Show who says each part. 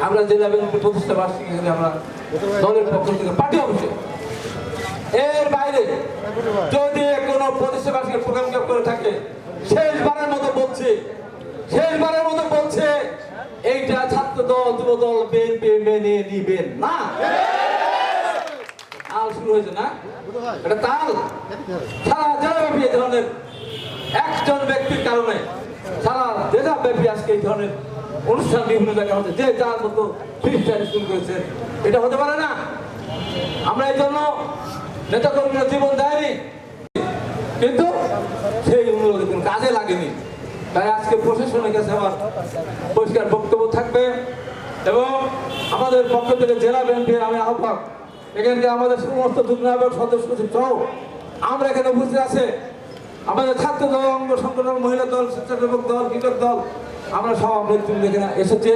Speaker 1: আমরা জেলা বিএনপি প্রতিষ্ঠা বার্ষিকী আমরা দলের পক্ষ থেকে পার্টি অফিসে এর বাইরে যদি কোনো প্রতিষ্ঠা বার্ষিকী প্রোগ্রাম কেউ করে থাকে শেষবারের মতো বলছে এইটা ছাত্র দল যুব দল বিএনপি মেনে নিবেন না। তাল শুরু হয়েছে না, এটা তাল সারা জেলাব্যাপী এই ধরনের একজন ব্যক্তির কারণে সারা জেলাব্যাপী আজকে এই ধরনের অনুষ্ঠান বিভিন্ন জায়গায় হচ্ছে, যে যার মতো ফ্রিস্টাইল শুরু করেছে, এটা হতে পারে না। আমরা এই জন্য নেতা কর্মীরা জীবন দেয়নি, কিন্তু সেই অনুরোধ কোনো কাজে লাগেনি। তাই আজকে প্রশাসনের কাছে আমার পরিষ্কার বক্তব্য থাকবে এবং আমাদের পক্ষ থেকে জেলা বিএনপির আমি আহ্বায়ক, এখানকে আমাদের সমস্ত যুগ্ম আহ্বায়ক সদস্য সহ আমরা এখানে উপস্থিত আছে, আমাদের ছাত্র দল, অঙ্গ সংগঠন, মহিলা দল, স্বেচ্ছাসেবক দল, কৃষক দল, আমরা সব আমরা এখানে এসেছি।